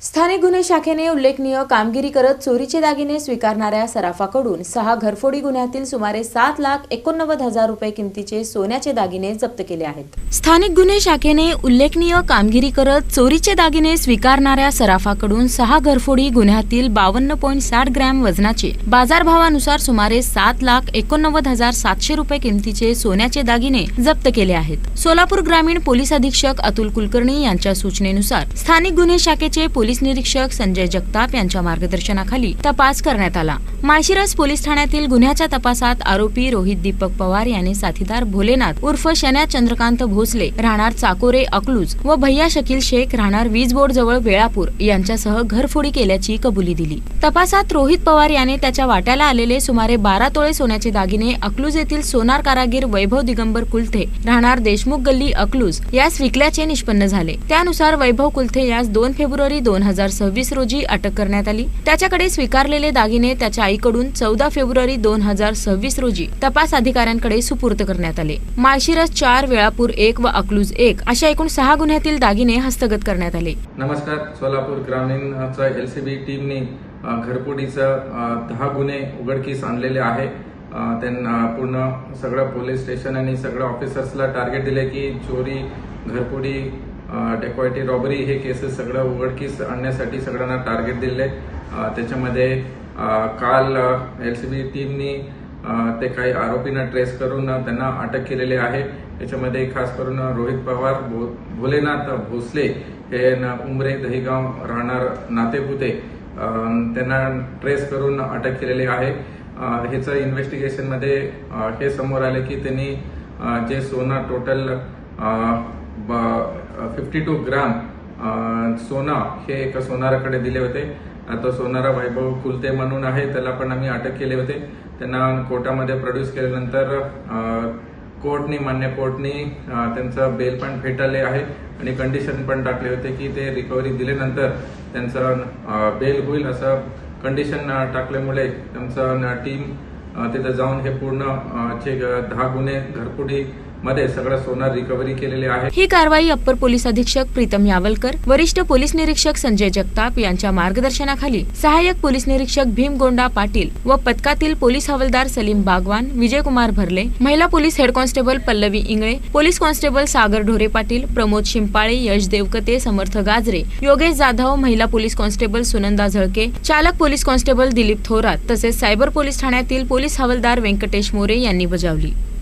स्थानिक गुन्हे शाखेने उल्लेखनीय कामगिरी करत चोरीचे दागिने स्वीकारणाऱ्या सराफाकडून 6 घरफोडी गुन्ह्यातील सुमारे 7,89,000 रुपये किमतीचे सोन्याचे दागिने जप्त केले आहेत। स्थानिक गुन्हे शाखेने उल्लेखनीय कामगिरी करत चोरीचे दागिने स्वीकारणाऱ्या सराफाकडून 6 घरफोडी गुन्ह्यातील 52.60 ग्रॅम वजनाचे बाजारभावानुसार सुमारे 7,89,700 रुपये किमतीचे सोन्याचे दागिने जप्त केले आहेत। सोलापूर ग्रामीण पोलीस अधीक्षक अतुल कुलकर्णी यांच्या सूचनेनुसार स्थानिक गुन्हे शाखेचे पोलीस निरीक्षक संजय जगताप यांच्या मार्गदर्शनाखाली तपास करण्यात आला। माळशिरस पोलीस ठाण्यातील गुन्ह्याच्या तपासात आरोपी रोहित दीपक पवार याने साथीदार भोलेनाथ उर्फ शन्या चंद्रकांत भोसले राहणार चाकोरे अकलूज व भैया शकील शेख राहणार वीज बोर्ड जवळ वेळापूर यांच्यासह घरफोडी केल्याची कबुली दिली। तपासात रोहित पवार याने त्याच्या वाट्याला आलेले सुमारे 12 तोळे सोन्याचे दागिने अकलूज येथील सोनार कारागीर वैभव दिगंबर कुलथे राहणार देशमुख गल्ली अकलूज यास विकल्याचे निष्पन्न झाले। त्यानुसार वैभव कुलथे यास 2 फेब्रुवारी 2026 रोजी अटक करण्यात आली। त्याच्याकडे स्वीकारलेले दागिने त्याच्या आईकडून 14 फेब्रुवारी 2026 रोजी तपास अधिकाऱ्यांकडे सुपूर्द करण्यात आले। माळशिरस 4, वेळापूर 1 व अकलूज 1 अशा एकूण 6 गुन्ह्यातील दागिने हस्तगत करण्यात आले। नमस्कार, सोलापूर ग्रामीणचा एलसीबी टीमने घरफोडीचा 10 गुन्हे उघडकीस आणलेले आहे। त्यांना पूर्ण सगळं पोलीस स्टेशन आणि सगळ्या ऑफिसर्सला टार्गेट दिले की चोरी, घरफोडी, डेकॉइटी, रॉबरी हे केसेस सगळं उघडकीस आणण्यासाठी सगळ्यांना टार्गेट दिले। त्याच्यामध्ये काल एलसीबी टीमनी ते काही आरोपींना ट्रेस करून त्यांना अटक केलेली आहे। त्याच्यामध्ये खास करून रोहित पवार, भोलेनाथ भोसले हे उमरे दहीगाव राहणार नातेपुते त्यांना ट्रेस करून अटक केलेली आहे। ह्याचं इन्व्हेस्टिगेशन मध्ये हे समोर आले की त्यांनी जे सोनं टोटल 52 ग्राम सोनं हे एका सोनाराकडे दिले होते। तो सोनारा वैभव कुलते म्हणून आहे, त्याला पण आम्ही अटक केले होते। त्यांना कोर्टामध्ये प्रोड्यूस केल्यानंतर मान्य कोर्टनी त्यांचं बेल पण फेटाळले आहे आणि कंडिशन पण टाकले होते की ते रिकव्हरी दिल्यानंतर त्यांचं बेल होईल असं कंडिशन टाकल्यामुळे त्यांचं टीम तिथे जाऊन हे पूर्ण 10 गुन्हे घरफोडी मध्ये सगळं सोनं रिकव्हरी केलेले आहे। ही कारवाई अप्पर पोलीस अधीक्षक प्रीतम यावलकर, वरिष्ठ पोलीस निरीक्षक संजय जगताप यांच्या मार्गदर्शनाखाली सहाय्यक पोलीस निरीक्षक भीम गोंडा पाटील व पथकातील पोलीस हवालदार सलीम बागवान, विजयकुमार भरले, महिला police head constable Pallavi Ingle, police constable Sagar Dhore Patil, Pramod शिंपाळे, यश देवकते, समर्थ गाजरे, योगेश जाधव, महिला पोलीस कॉन्स्टेबल सुनंदा झळके, चालक पोलीस कॉन्स्टेबल दिलीप थोरात तसेच सायबर पोलीस ठाण्यातील पोलीस हवालदार व्यंकटेश मोरे यांनी बजावली।